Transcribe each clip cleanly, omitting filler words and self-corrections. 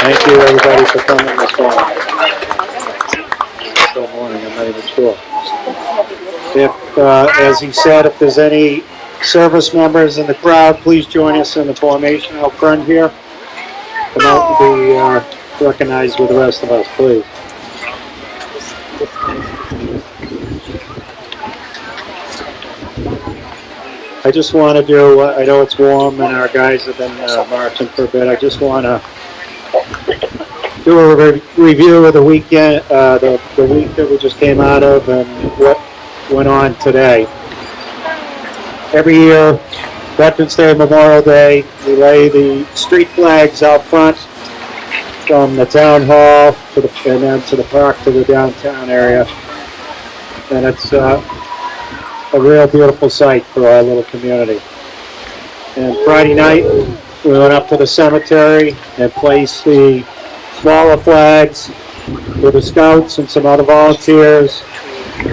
Thank you, everybody, for coming this morning. Good morning, I'm not even sure. If, as he said, if there's any service members in the crowd, please join us in the formation out front here. Come out and be recognized with the rest of us, please. I just want to do, I know it's warm and our guys have been marching for a bit. I just want to do a review of the weekend, the week that we just came out of and what went on today. Every year, Veterans Day, Memorial Day, we lay the street flags out front from the town hall to the, and then to the park to the downtown area. And it's a real beautiful sight for our little community. And Friday night, we went up to the cemetery and placed the smaller flags with the scouts and some other volunteers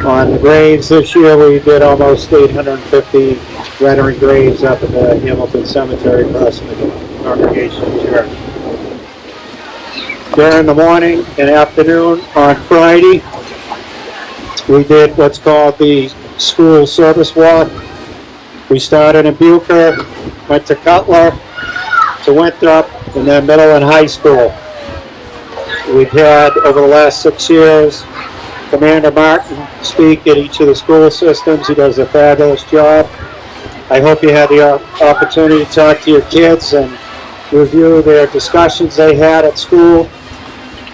on the graves. This year we did almost 850 veteran graves up at the Hamilton Cemetery across from the Congregational Church. During the morning and afternoon on Friday, we did what's called the school service walk. We started in Bucher, went to Cutler, to Winthrop, and then middle and high school. We've had, over the last 6 years, Commander Martin speak at each of the school systems. He does a fabulous job. I hope you had the opportunity to talk to your kids and review their discussions they had at school.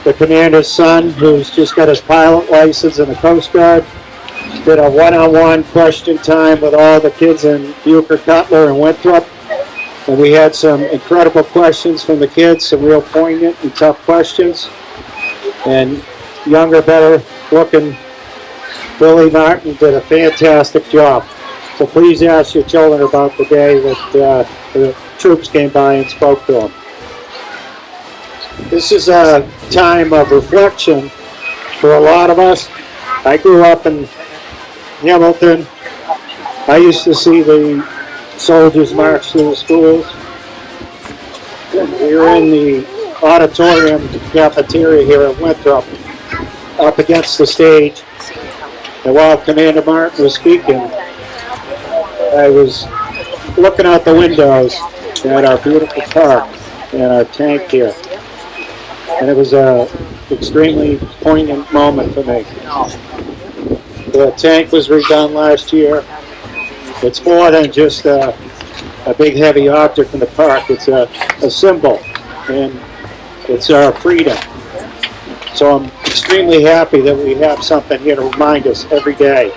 the commander's son, who's just got his pilot license in the Coast Guard. Did a one-on-one question time with all the kids in Bucher, Cutler, and Winthrop. And we had some incredible questions from the kids, some real poignant and tough questions. And younger, better-looking Billy Martin did a fantastic job. So please ask your children about the day that the troops came by and spoke to them. This is a time of reflection for a lot of us. I grew up in Hamilton. I used to see the soldiers march through the schools. We were in the auditorium cafeteria here at Winthrop, up against the stage. And while Commander Martin was speaking, I was looking out the windows at our beautiful park and our tank here. And it was an extremely poignant moment for me. The tank was redone last year. It's more than just a big heavy object in the park. It's a symbol, and it's our freedom. So I'm extremely happy that we have something here to remind us every day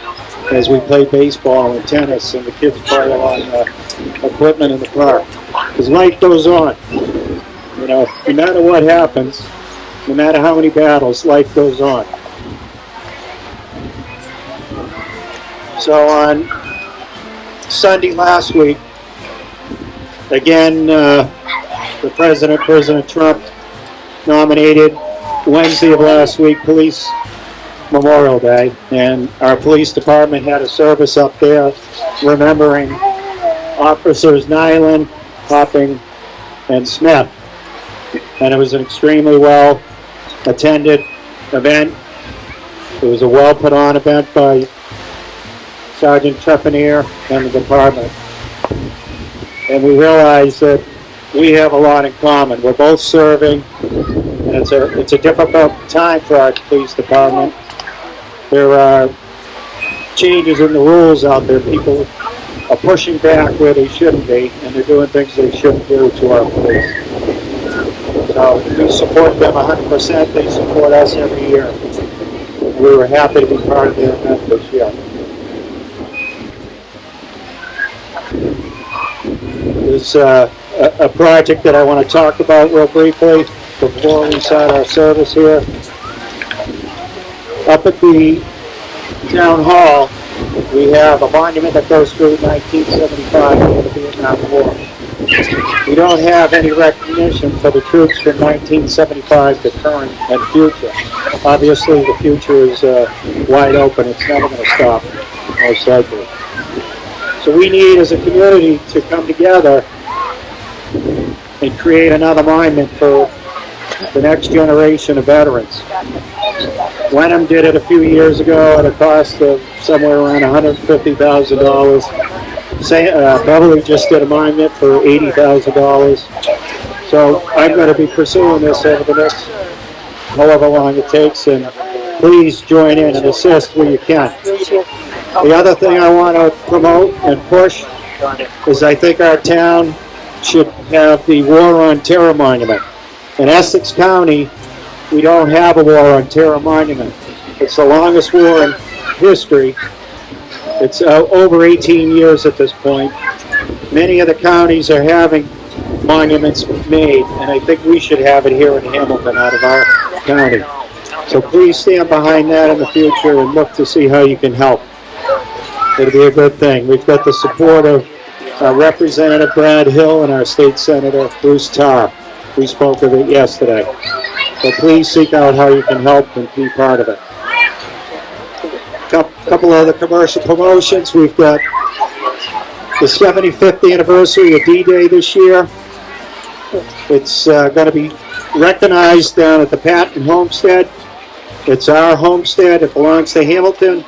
as we play baseball and tennis and the kids play on equipment in the park. Because life goes on. You know, no matter what happens, no matter how many battles, life goes on. So on Sunday last week, again, the President Trump, nominated Wednesday of last week, Police Memorial Day, and our police department had a service up there remembering officers Nyland, Hopping, and Smith. And it was an extremely well attended event. It was a well put on event by Sergeant Trepanier and the department. And we realized that we have a lot in common. We're both serving, and it's a difficult time for our police department. There are changes in the rules out there. People are pushing back where they shouldn't be, and they're doing things they shouldn't do to our police. So we support them 100%. They support us every year. We were happy to be part of their event this year. There's a project that I want to talk about real briefly before we start our service here. Up at the town hall, we have a monument that goes through 1975 to the Vietnam War. We don't have any recognition for the troops from 1975 to current and future. Obviously, the future is wide open. It's never going to stop, most likely. So we need, as a community, to come together and create another monument for the next generation of veterans. Wenham did it a few years ago at a cost of somewhere around $150,000. Beverly just did a monument for $80,000. So I'm going to be pursuing this over the next however long it takes, and please join in and assist where you can. The other thing I want to promote and push is I think our town should have the War on Terror Monument. In Essex County, we don't have a War on Terror Monument. It's the longest war in history. It's over 18 years at this point. Many of the counties are having monuments made, and I think we should have it here in Hamilton out of our county. So please stand behind that in the future and look to see how you can help. It'll be a good thing. We've got the support of Representative Brad Hill and our State Senator Bruce Tarr. We spoke of it yesterday. So please seek out how you can help and be part of it. A couple other commercial promotions. We've got the 75th anniversary of D-Day this year. It's going to be recognized down at the Patton Homestead. It's our homestead. It belongs to Hamilton.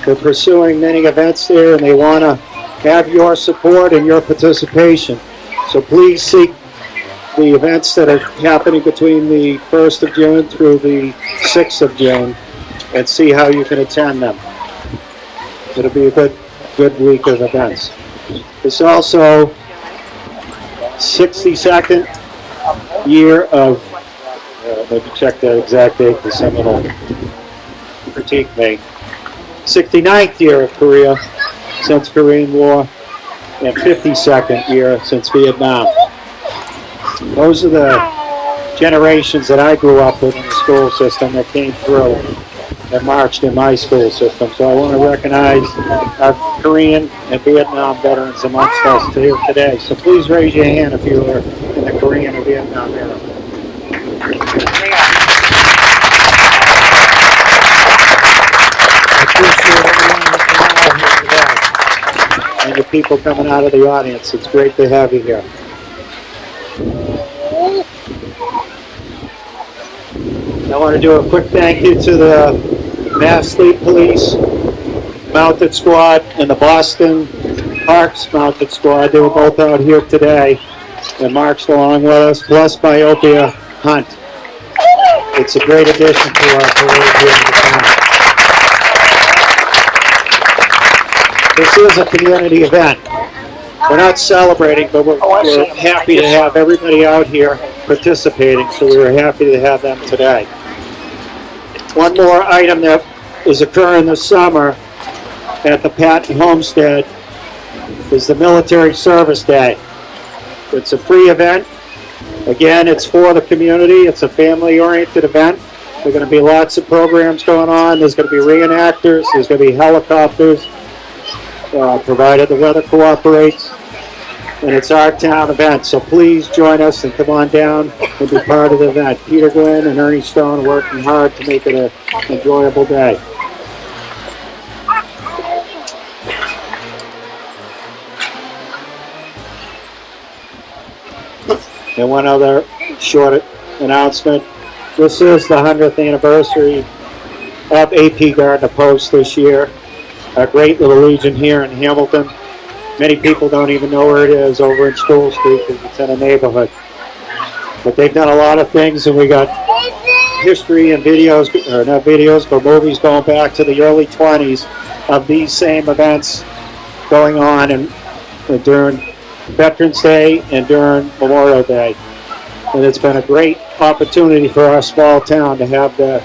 They're pursuing many events there, and they want to have your support and your participation. So please seek the events that are happening between the 1st of June through the 6th of June and see how you can attend them. It'll be a good week of events. It's also 62nd year of Maybe check the exact date because someone will critique me. 69th year of Korea since Korean War, and 52nd year since Vietnam. Those are the generations that I grew up with in the school system that came through and marched in my school system. So I want to recognize our Korean and Vietnam veterans amongst us here today. So please raise your hand if you were in the Korean or Vietnam era. I appreciate everyone that came out here today and the people coming out of the audience. It's great to have you here. I want to do a quick thank you to the Mass State Police Mounted Squad and the Boston Parks Mounted Squad. They were both out here today and marched along with us, plus Myopia Hunt. It's a great addition to our parade here in the town. This is a community event. We're not celebrating, but we're happy to have everybody out here participating, so we were happy to have them today. One more item that is occurring this summer at the Patton Homestead is the Military Service Day. It's a free event. Again, it's for the community. It's a family-oriented event. There are going to be lots of programs going on. There's going to be reenactors. There's going to be helicopters, provided the weather cooperates. And it's our town event, so please join us and come on down and be part of the event. Peter Gwynn and Ernie Stone are working hard to make it an enjoyable day. And one other short announcement. This is the 100th anniversary of AP Gardner Post this year. A great little legion here in Hamilton. Many people don't even know where it is over in School Street because it's in a neighborhood. But they've done a lot of things, and we got history and videos, or not videos, but movies going back to the early 20s of these same events going on and during Veterans Day and during Memorial Day. And it's been a great opportunity for our small town to have the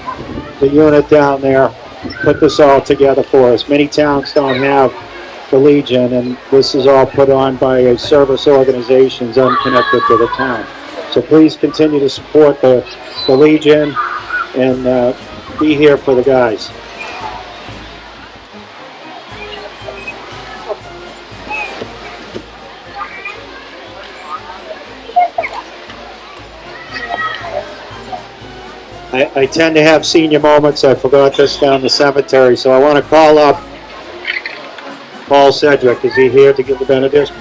unit down there put this all together for us. Many towns don't have the Legion, and this is all put on by service organizations unconnected to the town. So please continue to support the Legion and be here for the guys. I tend to have senior moments. I forgot this down the cemetery, so I want to call up Paul Sedgwick. Is he here to give the benediction?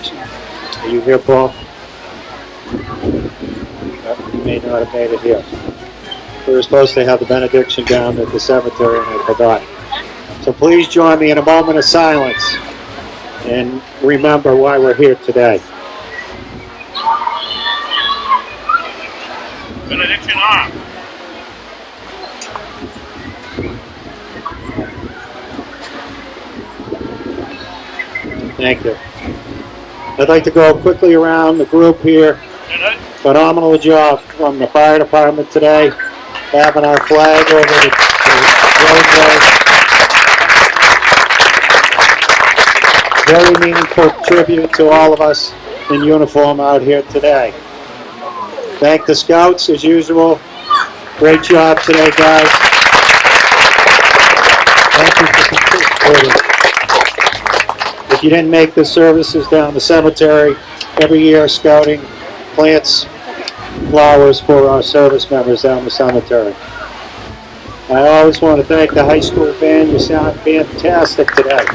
Are you here, Paul? He may not have made it here. We were supposed to have the benediction down at the cemetery, and I forgot. So please join me in a moment of silence and remember why we're here today. Benediction on. Thank you. I'd like to go quickly around the group here. Phenomenal job from the fire department today, having our flag over the roadway. Very meaningful tribute to all of us in uniform out here today. Thank the scouts as usual. Great job today, guys. Thank you for participating. If you didn't make the services down the cemetery, every year scouting plants flowers for our service members down the cemetery. I always want to thank the high school band. You sound fantastic today.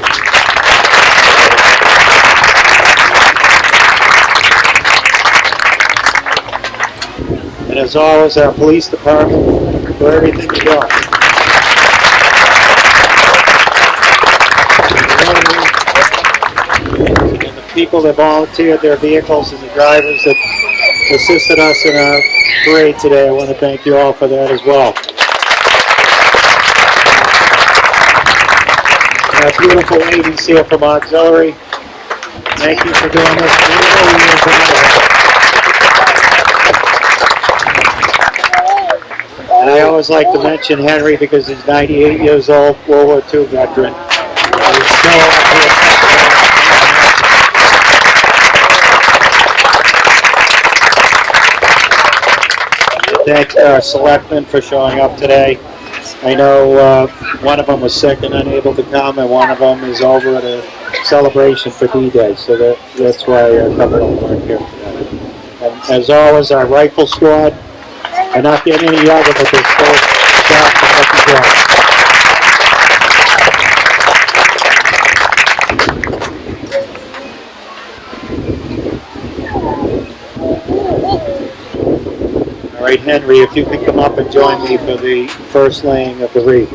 And as always, our police department for everything you do. People that volunteered their vehicles and the drivers that assisted us in our parade today. I want to thank you all for that as well. And our beautiful ladies here from Auxiliary, thank you for doing this. And I always like to mention Henry because he's 98 years old, World War II veteran. And he's still up here. Thank our selectmen for showing up today. I know one of them was sick and unable to come, and one of them is over at a celebration for D-Day, so that's why a couple of them aren't here today. And as always, our rifle squad are not getting any younger, but they're still sharp and looking good. All right, Henry, if you could come up and join me for the first laying of the wreath.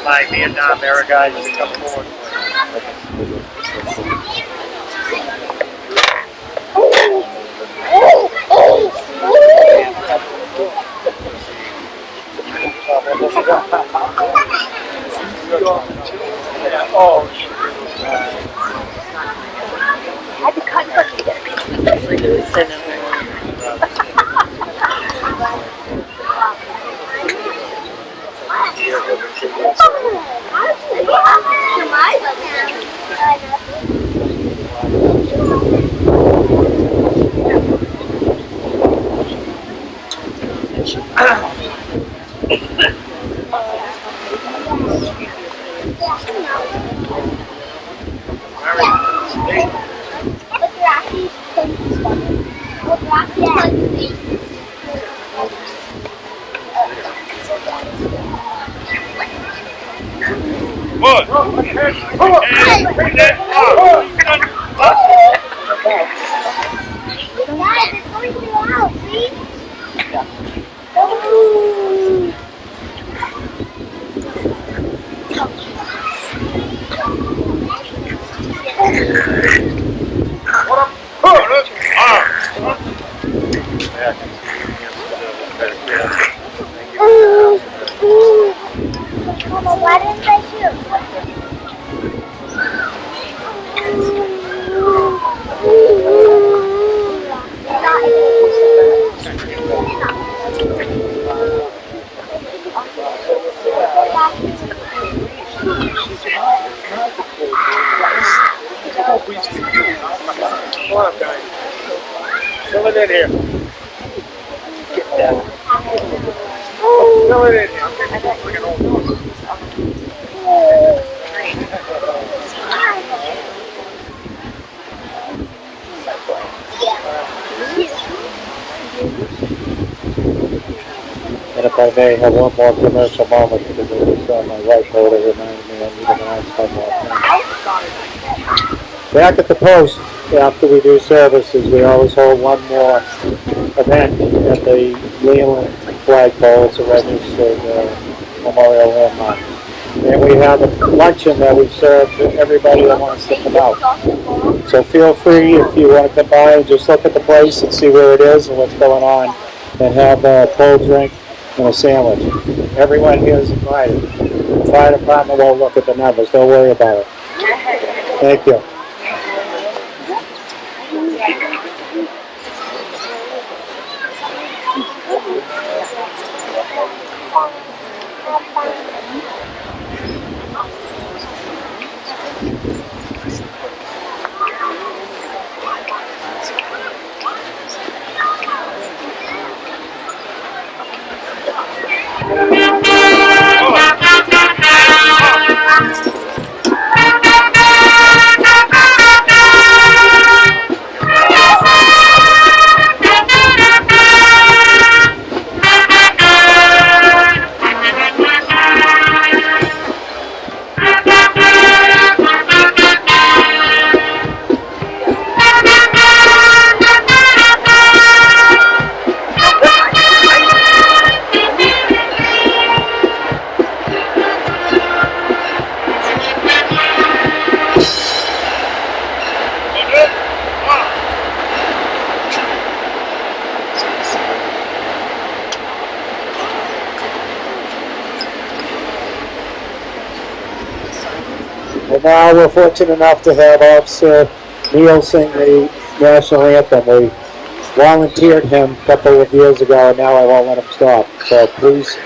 My Vietnam era guys to come forward. I had to cut Why didn't I Come on, guys. Fill it in here. Get that. Fill it in here. I'm getting to bring it home. And if I may have one more commercial moment, because it was on my right shoulder, reminded me I need an ice last night. Back at the post, after we do services, we always hold one more event at the Leland flagpole. It's a registered memorial landmark. And we have a luncheon that we serve to everybody that wants to come out. So feel free, if you want to come by and just look at the place and see where it is and what's going on, and have a cold drink and a sandwich. Everyone here is invited. The fire department won't look at the numbers. Don't worry about it. Thank you. now we're fortunate enough to have Officer Neil sing the national anthem. We volunteered him a couple of years ago, and now I won't let him stop. So please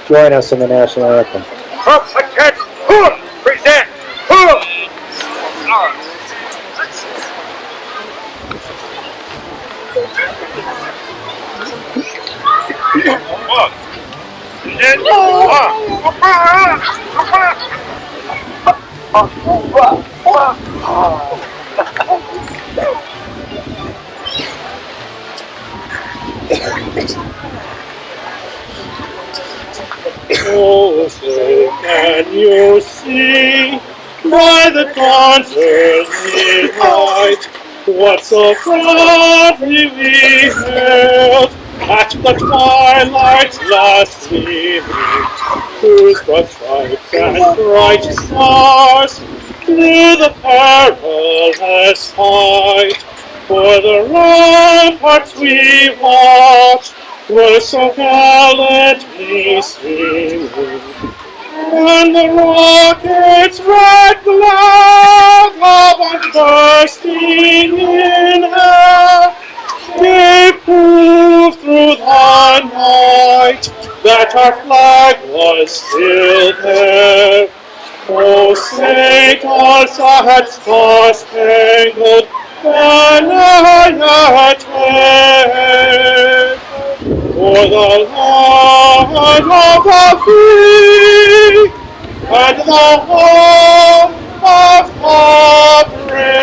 join us in the national anthem. Up, attack, present, oh, say, can you see by the dawn's early light what so proudly we hailed at the twilight's last gleaming, whose broad stripes and bright stars through the perilous fight for the ramparts we watched were so gallantly streaming, and the rocket's red glare of bursting in air gave proof through the night that our flag was still there. Oh, say does that star-spangled banner yet wave for the land of the free and the home of the brave?